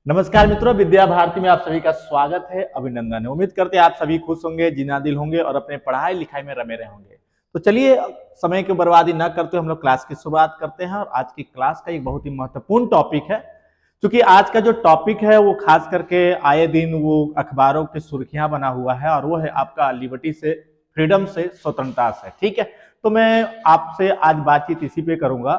नमस्कार मित्रों, विद्या भारती में आप सभी का स्वागत है। अभिनंदन है। उम्मीद करते हैं आप सभी खुश होंगे, जिनादिल होंगे और अपने पढ़ाई लिखाई में रमे रहे होंगे। तो चलिए समय की बर्बादी न करते हम लोग क्लास की शुरुआत करते हैं। और आज की क्लास का एक बहुत ही महत्वपूर्ण टॉपिक है, क्योंकि आज का जो टॉपिक है वो खास करके आए दिन वो अखबारों की सुर्खियां बना हुआ है, और वो है आपका लिबर्टी से, फ्रीडम से, स्वतंत्रता से। ठीक है, तो मैं आपसे आज बातचीत इसी पे करूंगा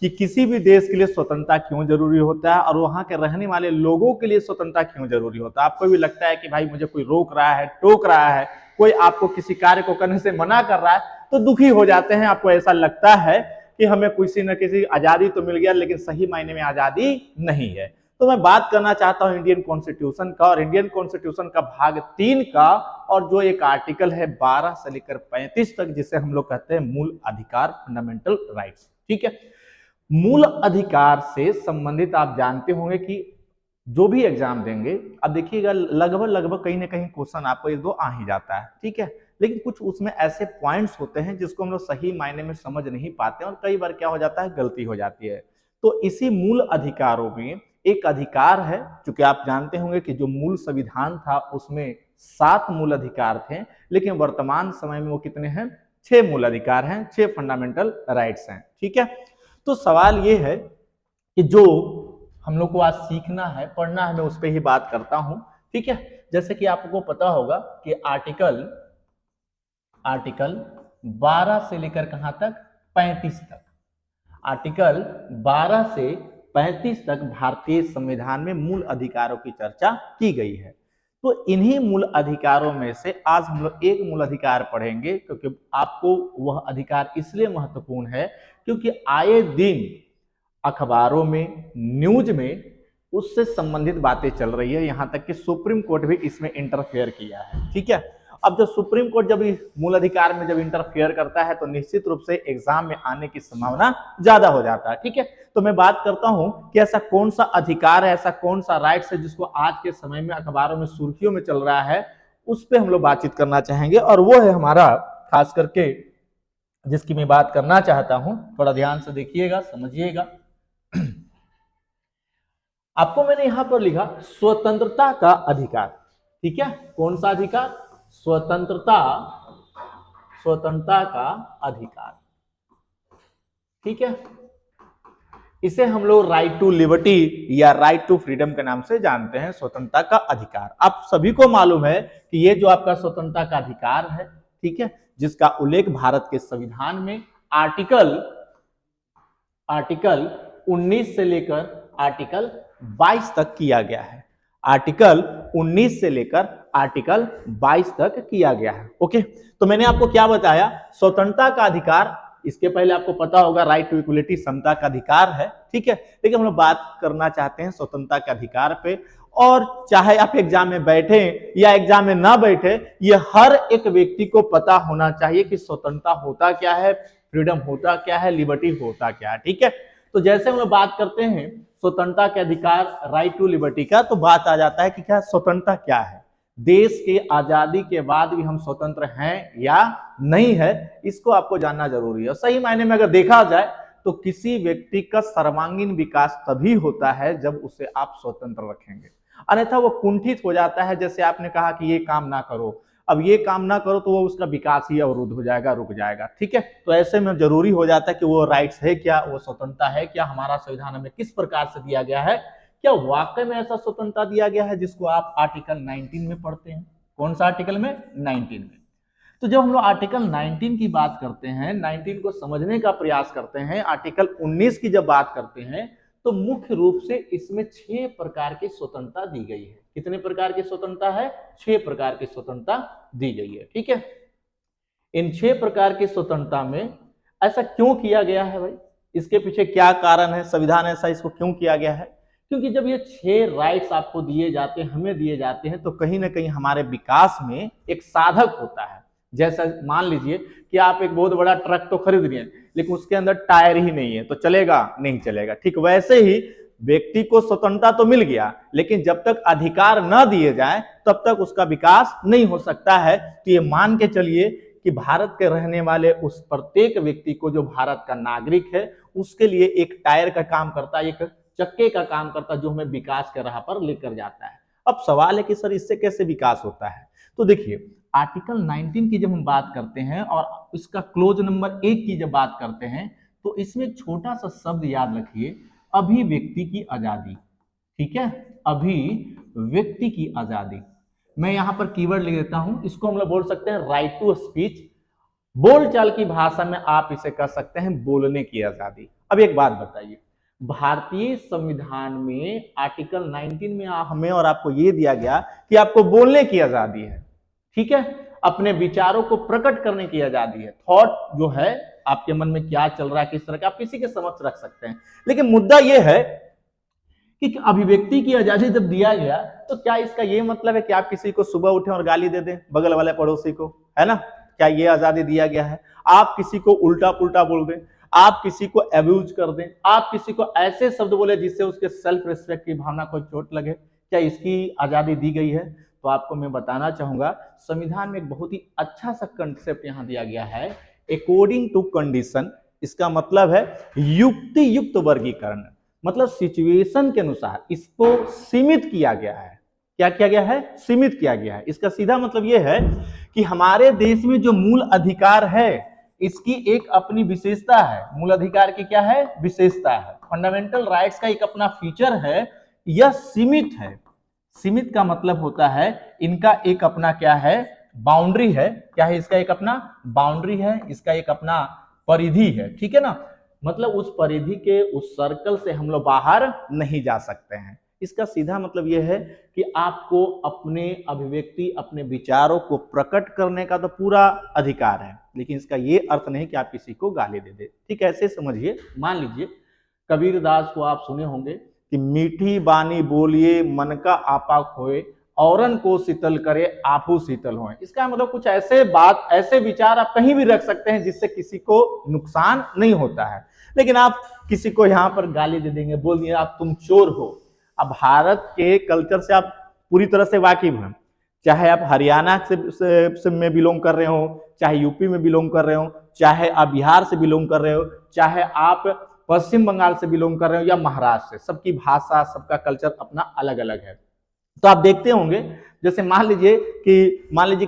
कि किसी भी देश के लिए स्वतंत्रता क्यों जरूरी होता है और वहां के रहने वाले लोगों के लिए स्वतंत्रता क्यों जरूरी होता है। आपको भी लगता है कि भाई मुझे कोई रोक रहा है, टोक रहा है, कोई आपको किसी कार्य को करने से मना कर रहा है तो दुखी हो जाते हैं। आपको ऐसा लगता है कि हमें किसी न किसी आजादी तो मिल गया, लेकिन सही मायने में आजादी नहीं है। तो मैं बात करना चाहता हूं इंडियन कॉन्स्टिट्यूशन का, और इंडियन कॉन्स्टिट्यूशन का भाग 3 का, और जो एक आर्टिकल है 12 से लेकर 35 तक, जिसे हम लोग कहते हैं मूल अधिकार, फंडामेंटल राइट्स। ठीक है, मूल अधिकार से संबंधित आप जानते होंगे कि जो भी एग्जाम देंगे, अब देखिएगा लगभग कहीं ना कहीं क्वेश्चन आपको एक दो आ ही जाता है। ठीक है, लेकिन कुछ उसमें ऐसे पॉइंट्स होते हैं जिसको हम लोग सही मायने में समझ नहीं पाते, और कई बार क्या हो जाता है, गलती हो जाती है। तो इसी मूल अधिकारों में एक अधिकार है, क्योंकि आप जानते होंगे कि जो मूल संविधान था उसमें 7 मूल अधिकार थे, लेकिन वर्तमान समय में वो कितने हैं, 6 मूल अधिकार हैं, 6 फंडामेंटल राइट्स हैं। ठीक है, तो सवाल ये है कि जो हम लोग को आज सीखना है, पढ़ना है, मैं उस पर ही बात करता हूं। ठीक है, जैसे कि आपको पता होगा कि आर्टिकल 12 से लेकर कहां तक, 35 तक, आर्टिकल 12 से 35 तक भारतीय संविधान में मूल अधिकारों की चर्चा की गई है। तो इन्हीं मूल अधिकारों में से आज हम लोग एक मूल अधिकार पढ़ेंगे, क्योंकि आपको वह अधिकार इसलिए महत्वपूर्ण है क्योंकि आए दिन अखबारों में, न्यूज में उससे संबंधित बातें चल रही है। यहां तक कि सुप्रीम कोर्ट भी इसमें इंटरफेयर किया है। ठीक है, अब जब सुप्रीम कोर्ट जब मूल अधिकार में जब इंटरफेयर करता है तो निश्चित रूप से एग्जाम में आने की संभावना ज्यादा हो जाता है। ठीक है, तो मैं बात करता हूं कि ऐसा कौन सा अधिकार है, ऐसा कौन सा राइट्स है जिसको आज के समय में अखबारों में सुर्खियों में चल रहा है, उस पर हम लोग बातचीत करना चाहेंगे। और वो है हमारा खास करके जिसकी मैं बात करना चाहता हूं, थोड़ा ध्यान से देखिएगा, समझिएगा। आपको मैंने यहां पर लिखा स्वतंत्रता का अधिकार। ठीक है, कौन सा अधिकार, स्वतंत्रता का अधिकार। ठीक है, इसे हम लोग राइट टू लिबर्टी या राइट टू फ्रीडम के नाम से जानते हैं, स्वतंत्रता का अधिकार। आप सभी को मालूम है कि ये जो आपका स्वतंत्रता का अधिकार है, ठीक है, जिसका उल्लेख भारत के संविधान में आर्टिकल 19 से लेकर आर्टिकल 22 तक किया गया है। आर्टिकल 19 से लेकर आर्टिकल 22 तक किया गया है। ओके, तो मैंने आपको क्या बताया, स्वतंत्रता का अधिकार, इसके पहले आपको पता होगा राइट टू इक्वलिटी, समता का अधिकार है। ठीक है, लेकिन हम लोग बात करना चाहते हैं स्वतंत्रता के अधिकार पे। और चाहे आप एग्जाम में बैठे या एग्जाम में ना बैठे, ये हर एक व्यक्ति को पता होना चाहिए कि स्वतंत्रता होता क्या है, फ्रीडम होता क्या है, लिबर्टी होता क्या है। ठीक है, तो जैसे हम लोग बात करते हैं स्वतंत्रता के अधिकार, राइट टू लिबर्टी का, तो बात आ जाता है कि क्या स्वतंत्रता क्या है, देश के आजादी के बाद भी हम स्वतंत्र हैं या नहीं है, इसको आपको जानना जरूरी है। सही मायने में अगर देखा जाए तो किसी व्यक्ति का सर्वांगीण विकास तभी होता है जब उसे आप स्वतंत्र रखेंगे, अन्यथा वो कुंठित हो जाता है। जैसे आपने कहा कि ये काम ना करो, अब ये काम ना करो तो वो उसका विकास ही अवरुद्ध हो जाएगा, रुक जाएगा। ठीक है, तो ऐसे में जरूरी हो जाता है कि वो राइट्स है क्या, वो स्वतंत्रता है क्या, हमारा संविधान हमें किस प्रकार से दिया गया है, क्या वाकई में ऐसा स्वतंत्रता दिया गया है जिसको आप आर्टिकल 19 में पढ़ते हैं। कौन सा आर्टिकल में, 19 में। तो जब हम लोग आर्टिकल 19 की बात करते हैं, 19 को समझने का प्रयास करते हैं, आर्टिकल 19 की जब बात करते हैं, तो मुख्य रूप से इसमें 6 प्रकार की स्वतंत्रता दी गई है। कितने प्रकार की स्वतंत्रता है, 6 प्रकार की स्वतंत्रता दी गई है। ठीक है, इन 6 प्रकार की स्वतंत्रता में ऐसा क्यों किया गया है भाई, इसके पीछे क्या कारण है, संविधान ऐसा इसको क्यों किया गया है? क्योंकि जब ये 6 राइट्स आपको दिए जाते हैं, हमें दिए जाते हैं, तो कहीं ना कहीं हमारे विकास में एक साधक होता है। जैसा मान लीजिए कि आप एक बहुत बड़ा ट्रक तो खरीद रहे हैं, लेकिन उसके अंदर टायर ही नहीं है, तो चलेगा नहीं चलेगा। ठीक वैसे ही व्यक्ति को स्वतंत्रता तो मिल गया, लेकिन जब तक अधिकार न दिए जाए तब तक उसका विकास नहीं हो सकता है। तो ये मान के चलिए कि भारत के रहने वाले उस प्रत्येक व्यक्ति को, जो भारत का नागरिक है, उसके लिए एक टायर का काम करता है, एक चक्के का काम करता है जो हमें विकास के राह पर लेकर जाता है। अब सवाल है कि सर इससे कैसे विकास होता है? तो देखिए, आर्टिकल 19 की जब हम बात करते हैं और इसका क्लोज नंबर 1 की जब बात करते हैं, तो इसमें एक छोटा सा शब्द याद रखिए, अभिव्यक्ति की आजादी। ठीक है, अभिव्यक्ति की आजादी। मैं यहां पर कीवर्ड लिख देता हूं, इसको हम लोग बोल सकते हैं राइट टू स्पीच। बोलचाल की भाषा में आप इसे कह सकते हैं बोलने की आजादी। अब एक बात बताइए, भारतीय संविधान में आर्टिकल 19 में हमें और आपको यह दिया गया कि आपको बोलने की आजादी है। ठीक है, अपने विचारों को प्रकट करने की आजादी है। थॉट जो है, आपके मन में क्या चल रहा है, किस तरह का, आप किसी के समक्ष रख सकते हैं। लेकिन मुद्दा यह है कि अभिव्यक्ति की आजादी जब दिया गया, तो क्या इसका यह मतलब है कि आप किसी को सुबह उठे और गाली दे दें, बगल वाले पड़ोसी को, है ना? क्या ये आजादी दिया गया है? आप किसी को उल्टा पुल्टा बोल दें, आप किसी को अब्यूज कर दें, आप किसी को ऐसे शब्द बोले जिससे उसके सेल्फ रिस्पेक्ट की भावना को चोट लगे, क्या इसकी आजादी दी गई है? तो आपको मैं बताना चाहूंगा, संविधान में एक बहुत ही अच्छा सा कंसेप्ट यहां दिया गया है, अकॉर्डिंग टू कंडीशन। इसका मतलब है युक्ति युक्त वर्गीकरण, मतलब सिचुएशन के अनुसार इसको सीमित किया गया है। क्या किया गया है? सीमित किया गया है। इसका सीधा मतलब यह है कि हमारे देश में जो मूल अधिकार है, इसकी एक अपनी विशेषता है। मूल अधिकार की क्या है? विशेषता है। फंडामेंटल राइट्स का एक अपना फीचर है, यह सीमित है। सीमित का मतलब होता है इनका एक अपना क्या है? बाउंड्री है। क्या है? इसका एक अपना बाउंड्री है, इसका एक अपना परिधि है। ठीक है ना? मतलब उस परिधि के, उस सर्कल से हम लोग बाहर नहीं जा सकते हैं। इसका सीधा मतलब यह है कि आपको अपने अभिव्यक्ति, अपने विचारों को प्रकट करने का तो पूरा अधिकार है, लेकिन इसका यह अर्थ नहीं कि आप किसी को गाली दे दे। ठीक है, ऐसे समझिए। मान लीजिए कबीरदास को आप सुने होंगे कि मीठी बानी बोलिए मन का आपा खोए, औरन को शीतल करे आपू शीतल होए। इसका मतलब कुछ ऐसे बात, ऐसे विचार आप कहीं भी रख सकते हैं जिससे किसी को नुकसान नहीं होता है, लेकिन आप किसी को यहाँ पर गाली दे देंगे, बोल दिए आप तुम चोर हो। अब भारत के कल्चर से आप पूरी तरह से वाकिफ हैं, चाहे आप हरियाणा से में बिलोंग कर रहे हो, चाहे यूपी में बिलोंग कर रहे हो, चाहे आप बिहार से बिलोंग कर रहे हो, चाहे आप पश्चिम बंगाल से बिलोंग कर रहे हो या महाराष्ट्र से, सबकी भाषा, सबका कल्चर अपना अलग अलग है। तो आप देखते होंगे, जैसे मान लीजिए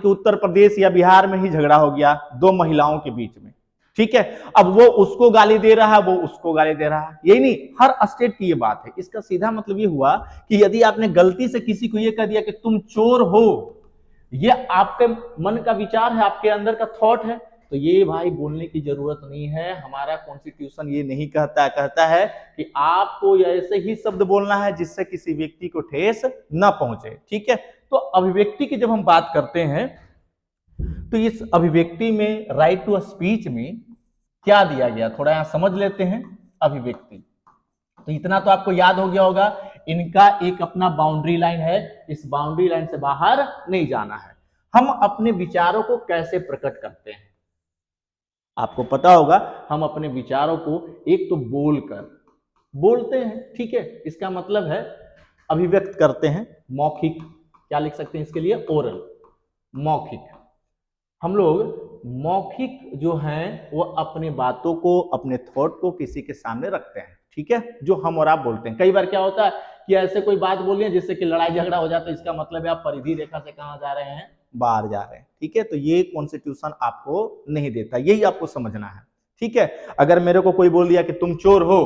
कि उत्तर प्रदेश या बिहार में ही झगड़ा हो गया दो महिलाओं के बीच में। ठीक है, अब वो उसको गाली दे रहा है, वो उसको गाली दे रहा है। यही नहीं, हर स्टेट की ये बात है। इसका सीधा मतलब ये हुआ कि यदि आपने गलती से किसी को ये कह दिया कि तुम चोर हो, ये आपके मन का विचार है, आपके अंदर का थॉट है, तो ये भाई बोलने की जरूरत नहीं है। हमारा कॉन्स्टिट्यूशन ये नहीं कहता है कि आपको ऐसे ही शब्द बोलना है जिससे किसी व्यक्ति को ठेस न पहुंचे। ठीक है, तो अभिव्यक्ति की जब हम बात करते हैं, तो इस अभिव्यक्ति में, राइट टू स्पीच में क्या दिया गया, थोड़ा यहां समझ लेते हैं। अभिव्यक्ति, तो इतना तो आपको याद हो गया होगा, इनका एक अपना बाउंड्री लाइन है, इस बाउंड्री लाइन से बाहर नहीं जाना है। हम अपने विचारों को कैसे प्रकट करते हैं? आपको पता होगा, हम अपने विचारों को एक तो बोलते हैं। ठीक है, इसका मतलब है अभिव्यक्त करते हैं, मौखिक। क्या लिख सकते हैं इसके लिए? ओरल, मौखिक। हम लोग मौखिक जो हैं वो अपने बातों को, अपने थॉट को किसी के सामने रखते हैं। ठीक है, जो हम और आप बोलते हैं। कई बार क्या होता है कि ऐसे कोई बात बोलिए जिससे कि लड़ाई झगड़ा हो जाता है, इसका मतलब है आप परिधि रेखा से कहां जा रहे हैं? बाहर जा रहे हैं। ठीक है, तो ये कॉन्स्टिट्यूशन आपको नहीं देता, यही आपको समझना है। ठीक है, अगर मेरे को कोई बोल दिया कि तुम चोर हो,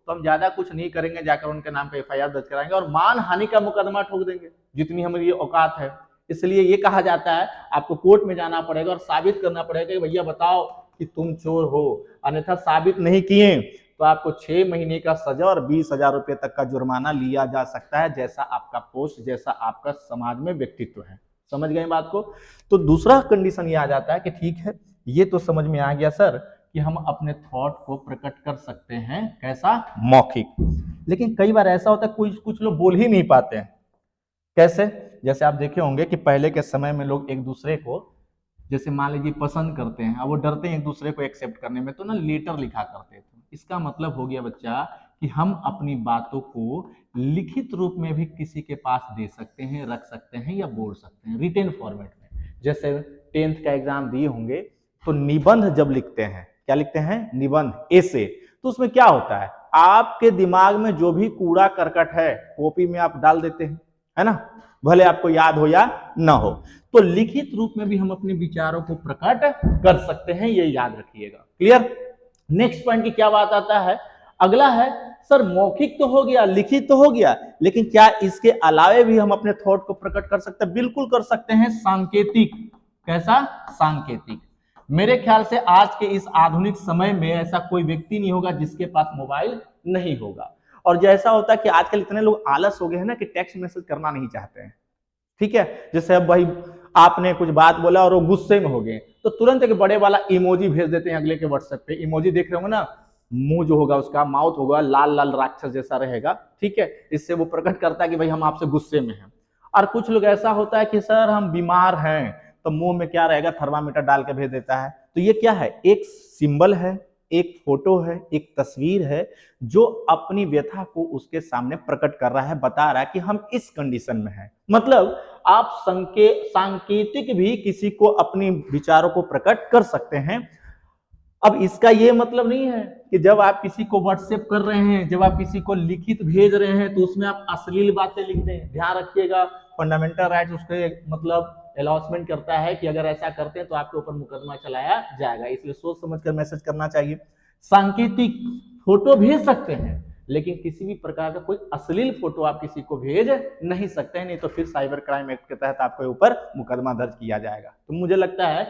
तो हम ज्यादा कुछ नहीं करेंगे, जाकर उनके नाम पे एफआईआर दर्ज कराएंगे और मान हानि का मुकदमा ठोक देंगे, जितनी हमारी औकात है। इसलिए ये कहा जाता है आपको कोर्ट में जाना पड़ेगा और साबित करना पड़ेगा कि भैया बताओ कि तुम चोर हो, अन्यथा साबित नहीं किए तो आपको 6 महीने का सजा और 20,000 रुपए तक का जुर्माना लिया जा सकता है, जैसा आपका पोस्ट, जैसा आपका समाज में व्यक्तित्व है। समझ गए बात को? तो दूसरा कंडीशन ये आ जाता है कि ठीक है, ये तो समझ में आ गया सर कि हम अपने थॉट को प्रकट कर सकते हैं, कैसा? मौखिक। लेकिन कई बार ऐसा होता है कुछ लोग बोल ही नहीं पाते हैं। कैसे? जैसे आप देखे होंगे कि पहले के समय में लोग एक दूसरे को, जैसे मान लीजिए पसंद करते हैं, अब वो डरते हैं एक दूसरे को एक्सेप्ट करने में, तो ना लेटर लिखा करते थे। इसका मतलब हो गया बच्चा कि हम अपनी बातों को लिखित रूप में भी किसी के पास दे सकते हैं, रख सकते हैं या बोल सकते हैं, रिटेन फॉर्मेट में। जैसे 10th का एग्जाम दिए होंगे, तो निबंध जब लिखते हैं, क्या लिखते हैं? निबंध, एसे। तो उसमें क्या होता है? आपके दिमाग में जो भी कूड़ा करकट है कॉपी में आप डाल देते हैं, है ना, भले आपको याद हो या ना हो। तो लिखित रूप में भी हम अपने विचारों को प्रकट कर सकते हैं, ये याद रखिएगा। क्लियर। नेक्स्ट पॉइंट की क्या बात आता है, अगला है सर मौखिक तो हो गया, लिखित तो हो गया, लेकिन क्या इसके अलावे भी हम अपने थॉट को प्रकट कर सकते हैं? बिल्कुल कर सकते हैं। सांकेतिक। कैसा? सांकेतिक। मेरे ख्याल से आज के इस आधुनिक समय में ऐसा कोई व्यक्ति नहीं होगा जिसके पास मोबाइल नहीं होगा। और जैसा होता है कि आजकल इतने लोग आलस हो गए हैं ना कि टेक्स्ट मैसेज करना नहीं चाहते हैं, ठीक है। जैसे अब भाई आपने कुछ बात बोला और वो गुस्से में हो गए तो तुरंत एक बड़े वाला इमोजी भेज देते हैं अगले के व्हाट्सएप पे। इमोजी देख रहे होंगे ना, मुंह जो होगा उसका, माउथ होगा लाल लाल राक्षस जैसा रहेगा, ठीक है। इससे वो प्रकट करता है कि भाई हम आपसे गुस्से में हैं। और कुछ लोग ऐसा होता है कि सर हम बीमार हैं, तो मुंह में क्या रहेगा, थर्मामीटर डाल के भेज देता है। तो ये क्या है? एक सिंबल है, एक फोटो है, एक तस्वीर है जो अपनी व्यथा को उसके सामने प्रकट कर रहा है, बता रहा है कि हम इस कंडीशन में हैं। मतलब आप सांकेतिक भी किसी को अपनी विचारों को प्रकट कर सकते हैं। अब इसका ये मतलब नहीं है कि जब आप किसी को व्हाट्सएप कर रहे हैं, जब आप किसी को लिखित भेज रहे हैं तो उसमें आप अश्लील बातें लिख दें। ध्यान रखिएगा, फंडामेंटल राइट्स उसके मतलब अलाउंसमेंट करता है कि अगर ऐसा करते हैं तो आपके ऊपर मुकदमा चलाया जाएगा, इसलिए सोच समझकर मैसेज करना चाहिए। सांकेतिक फोटो भेज सकते हैं, लेकिन किसी भी प्रकार का कोई अश्लील फोटो आप किसी को भेज नहीं सकते हैं, नहीं तो फिर साइबर क्राइम एक्ट के तहत आपके ऊपर मुकदमा दर्ज किया जाएगा। तो मुझे लगता है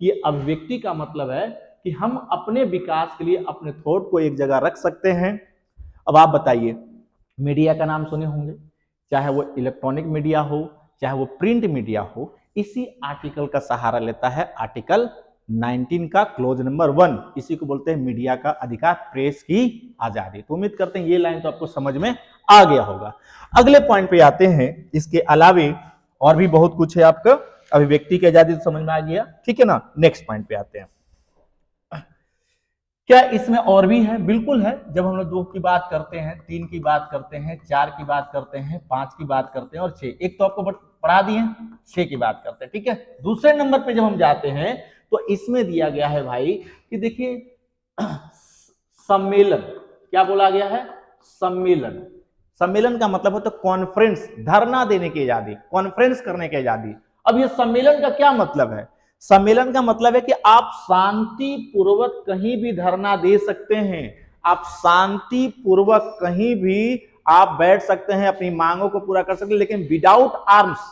कि अभिव्यक्ति का मतलब है कि हम अपने विकास के लिए अपने थॉट को एक जगह रख सकते हैं। अब आप बताइए, मीडिया का नाम सुने होंगे, चाहे वो इलेक्ट्रॉनिक मीडिया हो, चाहे वो प्रिंट मीडिया हो, इसी आर्टिकल का सहारा लेता है, आर्टिकल 19 का क्लोज नंबर 1। इसी को बोलते हैं मीडिया का अधिकार, प्रेस की आजादी। तो उम्मीद करते हैं ये लाइन तो आपको समझ में आ गया होगा। अगले पॉइंट पे आते हैं। इसके अलावे और भी बहुत कुछ है आपका। अभिव्यक्ति की आजादी तो समझ में आ गया, ठीक है ना। नेक्स्ट पॉइंट पे आते हैं। क्या इसमें और भी है? बिल्कुल है। जब हम लोग 2 की बात करते हैं, 3 की बात करते हैं, 4 की बात करते हैं, 5 की बात करते हैं और 6, एक तो आपको पढ़ा दिए, 6 की बात करते हैं, ठीक है। दूसरे नंबर पे जब हम जाते हैं तो इसमें दिया गया है भाई कि देखिए सम्मेलन। क्या बोला गया है? सम्मेलन। सम्मेलन का मतलब होता है कॉन्फ्रेंस, धरना देने की आजादी, कॉन्फ्रेंस करने की आजादी। अब ये सम्मेलन का क्या मतलब है? सम्मेलन का मतलब है कि आप शांति पूर्वक कहीं भी धरना दे सकते हैं, आप शांति पूर्वक कहीं भी आप बैठ सकते हैं, अपनी मांगों को पूरा कर सकते हैं, लेकिन विदाउट आर्म्स।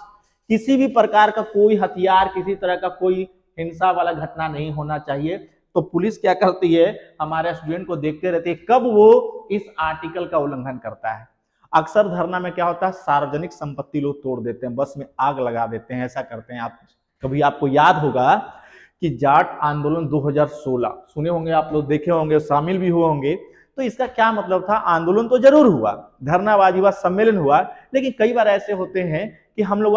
किसी भी प्रकार का कोई हथियार, किसी तरह का कोई हिंसा वाला घटना नहीं होना चाहिए। तो पुलिस क्या करती है, हमारे स्टूडेंट को देखते रहती है कब वो इस आर्टिकल का उल्लंघन करता है। अक्सर धरना में क्या होता है, सार्वजनिक संपत्ति लोग तोड़ देते हैं, बस में आग लगा देते हैं, ऐसा करते हैं। आप कभी आपको याद होगा कि जाट आंदोलन 2016 सुने होंगे आप लोग, देखे होंगे, शामिल भी हुए होंगे। तो इसका क्या मतलब था? आंदोलन तो जरूर हुआ, धरनाबाजी हुआ, सम्मेलन हुआ, लेकिन कई बार ऐसे होते हैं कि हम लोग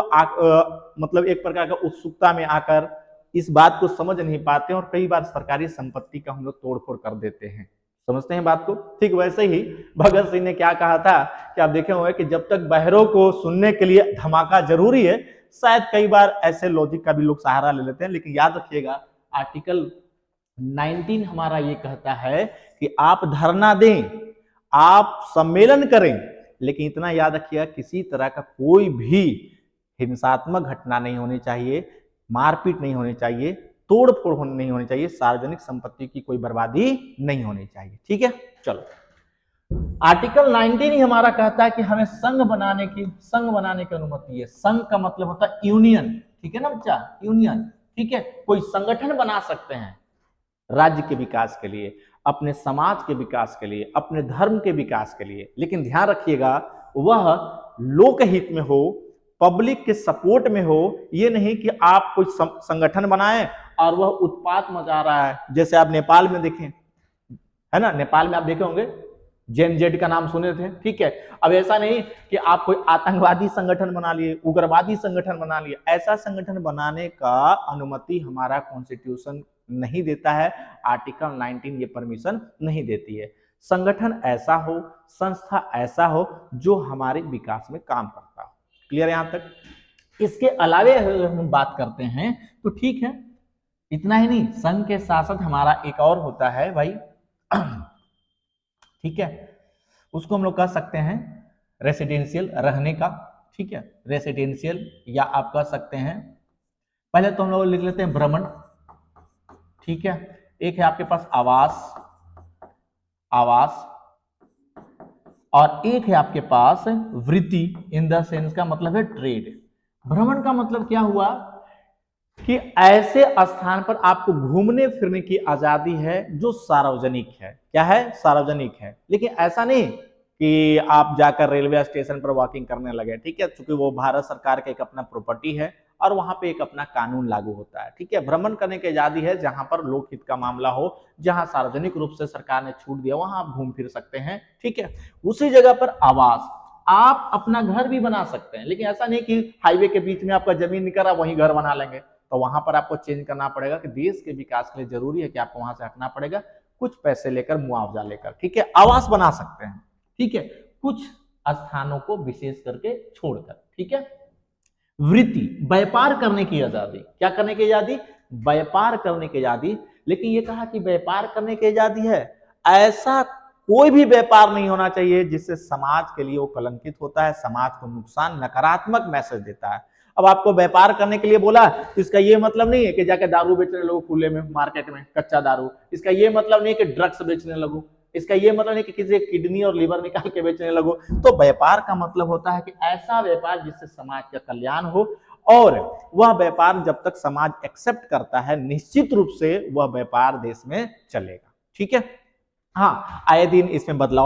मतलब एक प्रकार का उत्सुकता में आकर इस बात को समझ नहीं पाते और कई बार सरकारी संपत्ति का हम लोग तोड़फोड़ कर देते हैं। समझते हैं बात को? ठीक वैसे ही भगत सिंह ने क्या कहा था कि आप देखे होंगे कि जब तक बहरों को सुनने के लिए धमाका जरूरी है। शायद कई बार ऐसे लॉजिक का भी लोग सहारा ले लेते हैं, लेकिन याद रखिएगा आर्टिकल 19 हमारा ये कहता है कि आप धरना दें, आप सम्मेलन करें, लेकिन इतना याद रखिएगा किसी तरह का कोई भी हिंसात्मक घटना नहीं होनी चाहिए, मारपीट नहीं होनी चाहिए, तोड़ फोड़ नहीं होनी चाहिए, सार्वजनिक संपत्ति की कोई बर्बादी नहीं होनी चाहिए। ठीक है, चलो आर्टिकल 19 ही हमारा कहता है कि हमें संघ बनाने की अनुमति है। संघ का मतलब होता है यूनियन, ठीक है ना बच्चा, यूनियन, ठीक है। कोई संगठन बना सकते हैं राज्य के विकास के लिए, अपने समाज के विकास के लिए, अपने धर्म के विकास के लिए, लेकिन ध्यान रखिएगा वह लोकहित में हो, पब्लिक के सपोर्ट में हो। ये नहीं कि आप कोई संगठन बनाएं और वह उत्पात मचा रहा है, जैसे आप नेपाल में देखें, है ना, नेपाल में आप देखे होंगे जेनजेड का नाम सुने थे, ठीक है। अब ऐसा नहीं कि आप कोई आतंकवादी संगठन बना लिए, उग्रवादी संगठन बना लिए, ऐसा संगठन बनाने का अनुमति हमारा कॉन्स्टिट्यूशन नहीं देता है, आर्टिकल 19 ये परमिशन नहीं देती है। संगठन ऐसा हो, संस्था ऐसा हो जो हमारे विकास में काम करता हो। क्लियर यहां तक? इसके अलावे अगर हम बात करते हैं तो ठीक है, इतना ही नहीं, संघ के साथ साथ हमारा एक और होता है भाई, ठीक है, उसको हम लोग कह सकते हैं रेसिडेंशियल, रहने का, ठीक है, रेसिडेंशियल, या आप कह सकते हैं, पहले तो हम लोग लिख लेते हैं भ्रमण, ठीक है। एक है आपके पास आवास, आवास, और एक है आपके पास वृत्ति, इन द सेंस का मतलब है ट्रेड। भ्रमण का मतलब क्या हुआ कि ऐसे स्थान पर आपको घूमने फिरने की आजादी है जो सार्वजनिक है। क्या है? सार्वजनिक है। लेकिन ऐसा नहीं कि आप जाकर रेलवे स्टेशन पर वॉकिंग करने लगे, ठीक है, क्योंकि वो भारत सरकार का एक अपना प्रॉपर्टी है और वहां पे एक अपना कानून लागू होता है, ठीक है। भ्रमण करने की आजादी है जहां पर लोकहित का मामला हो, जहां सार्वजनिक रूप से सरकार ने छूट दिया, वहां आप घूम फिर सकते हैं, ठीक है। उसी जगह पर आवास, आप अपना घर भी बना सकते हैं, लेकिन ऐसा नहीं कि हाईवे के बीच में आपका जमीन निकल रहा वहीं घर बना लेंगे, तो वहां पर आपको चेंज करना पड़ेगा कि देश के विकास के लिए जरूरी है कि आपको वहां से हटना पड़ेगा, कुछ पैसे लेकर, मुआवजा लेकर, ठीक है। आवास बना सकते हैं, ठीक है, कुछ स्थानों को विशेष करके छोड़कर, ठीक है। वृत्ति, व्यापार करने की आजादी। क्या करने की आजादी? व्यापार करने की आजादी। लेकिन ये कहा कि व्यापार करने की आजादी है, ऐसा कोई भी व्यापार नहीं होना चाहिए जिससे समाज के लिए वो कलंकित होता है, समाज को नुकसान, नकारात्मक मैसेज देता है। अब आपको व्यापार करने के लिए बोला तो इसका ये मतलब नहीं है कि जाके दारू बेचने लगो खुले में मार्केट में, कच्चा दारू। इसका ये मतलब नहीं है कि ड्रग्स बेचने लगो। इसका ये मतलब नहीं कि किसी किडनी और लीवर निकाल के बेचने लगो। तो व्यापार का मतलब होता है कि ऐसा व्यापार जिससे समाज का कल्याण हो, और वह व्यापार जब तक समाज एक्सेप्ट करता है, निश्चित रूप से वह व्यापार देश में चलेगा, ठीक है। हाँ, आए दिन इसमें बदलाव